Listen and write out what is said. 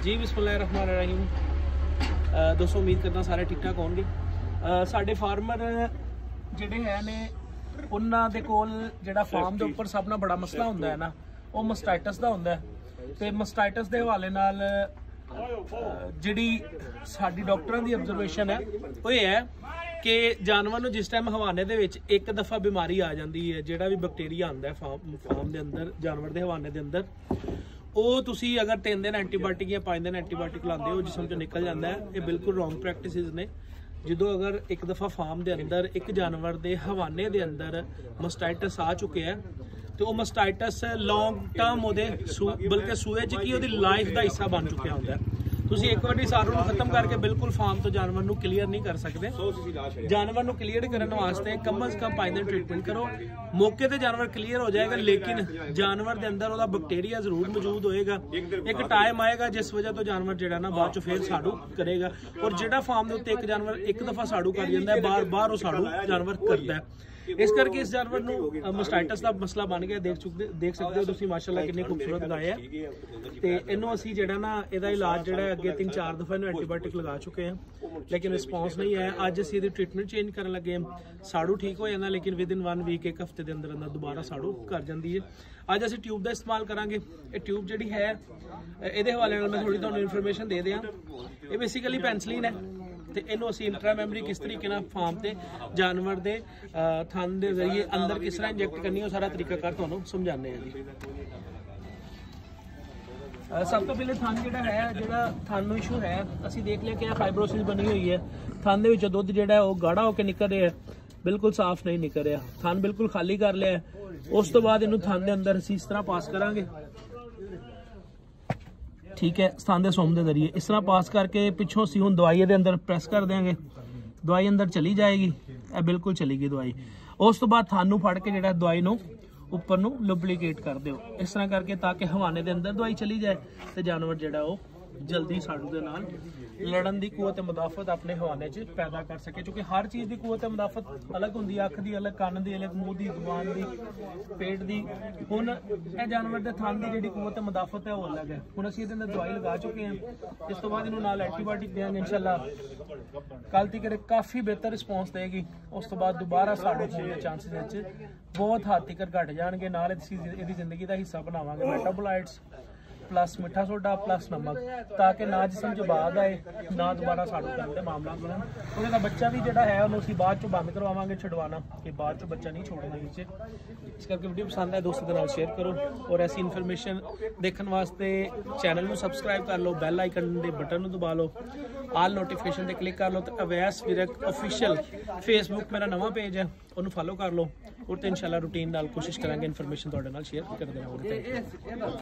जी बिस्मिल्लाहिर्रहमानिर्रहीम। दोस्तों उम्मीद करना सारे ठीक ठाक होंगे। साडे फार्मर जिहड़े है ने उन्हां दे कोल जिहड़ा फार्म दे उपर सब नाल बड़ा मसला हुंदा है ना, वो मस्टाइटस दा हुंदा है। ते मस्टाइटस दे हवाले नाल जिहड़ी साडी डॉक्टरां दी ऑब्जरवेशन है वो ये है कि जानवर नूं जिस टाइम हवाने दे विच एक दफ़ा बीमारी आ जाती है, जिहड़ा भी बैक्टीरिया आंदा है फार्म दे अंदर जानवर दे हवाने दे अंदर, ਉਹ ਤੁਸੀਂ अगर 3 दिन एंटीबायोटिक या 5 दिन एंटीबायोटिक लाते हो जिसम चो निकल जाता है। ये बिल्कुल रॉन्ग प्रैक्टिसिस ने। जो अगर एक दफ़ा फार्म के अंदर एक जानवर के हवाने के अंदर मस्टाइटस आ चुके हैं तो वह मस्टाइटस लॉन्ग टर्म बल्कि सूए च की लाइफ का हिस्सा बन चुका होंगे। तुसी एक बार सारू खत्म करके बिल्कुल फार्म तो जानवर नूं क्लीयर नहीं कर सकते। जानवर नूं क्लीयर करने वास्ते कम अज कम 5 दिन ट्रीटमेंट करो। मौके ते जानवर क्लीयर हो जाएगा, लेकिन जानवर के अंदर वह बैक्टीरिया जरूर मौजूद होएगा। एक टाइम आएगा जिस वजह तो जानवर जो ना बाद चो फिर साड़ू करेगा। और जो फार्म के उत्ते एक जानवर एक दफ़ा साड़ू कर जाता है, बार बार वो साड़ू जानवर करता है। इस करके इस जानवर नूं मस्टाइटस का मसला बन गया। देख सकते हो तुसीं माशाअल्लाह कितने खूबसूरत गाय है। तो इनू असीं जिहड़ा ना इहदा इलाज जिहड़ा अगे 3-4 दफ़ा इनू एंटीबायोटिक लगा चुके हैं, लेकिन रिस्पॉन्स नहीं है। अज असीं इहदी ट्रीटमेंट चेंज करन लगे। साड़ू ठीक हो जाता, लेकिन विद इन 1 वीक एक हफ्ते के अंदर अंदर दोबारा साड़ू कर जाती है। अज असीं ट्यूब का इस्तेमाल करांगे। ये ट्यूब जिहड़ी है इहदे हवाले नाल मैं थोड़ी तुहानूं इन्फॉर्मेशन दे दियां। ये बेसिकली पेंसिलिन है। तो इनू असीं इंट्रा मैमरी किस तरीके नाल फार्म ते जानवर दे थन दे जरिए अंदर किस तरह इंजैक्ट करनी है, सारा तरीका कर तुहानूं समझाने हैं जी। सब तो पहले थन जिहड़ा है, जिहड़ा थन नूं इशू है, असीं देख लिया कि फाइब्रोसिस बनी हुई है। थन दे विचों दुध जिहड़ा है वो गाढ़ा होकर निकल रहा है, बिल्कुल साफ नहीं निकल रहा। थन बिल्कुल खाली कर लिया है। उस तो बाद इनू थन दे अंदर असीं इस तरह पास करांगे, ठीक है, स्थान दे सोम के जरिए इस तरह पास करके पिछों असीं हुण दवाई दे अंदर प्रेस कर देंगे। दवाई अंदर चली जाएगी, यह बिल्कुल चली गई दवाई। उस तो बाद थानू फड़ के जिहड़ा दवाई नूं उपर नूं लुब्रिकेट कर दो इस तरह करके, ताकि हवाने दे अंदर दवाई चली जाए तो जानवर जिहड़ा वो जल्दी साड़ू दे नाल लड़न की कुवत मुदाफत अपने हवाने च पैदा कर सके। क्योंकि हर चीज़ की कुवत मुदाफत अलग होंदी है, अख की अलग, कान की अलग, मूँह की, जुबान की, पेट की। हुण यह जानवर के थन की जिहड़ी कुवत मुदाफत है वो अलग है। हुण असीं इहदे अंदर दवाई लगा चुके हैं। इस तो बाद इहनूं नाल एंटीबायोटिक देंगे इंशाअल्लाह। कल तक काफ़ी बेहतर रिस्पॉन्स देगी। उस तो बाद दोबारा साड़ू होने के चांसिस बहुत हद तक घट जाएंगे। नाल इहदी जिंदगी का हिस्सा बनावांगे मेटाबोलाइट्स प्लस मिठा सोडा प्लस नमक, ताकि ना जिसम च बाद आए, ना दोबारा साड़ू करने के मामला बनन। उन्होंने बच्चा भी जोड़ा है उन्होंने असीं बाद चो बंद करवावांगे छुड़वाना, कि बाद चो बच्चा नहीं छोड़ना नीचे। इस करके वीडियो पसंद है दोस्तों के नाल शेयर करो, और ऐसी इन्फॉर्मेशन देखने वास्ते चैनल को सबसक्राइब कर लो, बैल आइकन के बटन दबा लो, आल नोटिफिकेशन पर क्लिक कर लो। तो अवैस विरक ऑफिशियल फेसबुक मेरा नवा पेज है, उन्होंने फॉलो कर लो। और तो इंशाल्लाह रूटीन नाल कोशिश करांगे इन्फॉर्मेशन तुहाडे नाल शेयर करते रहांगे।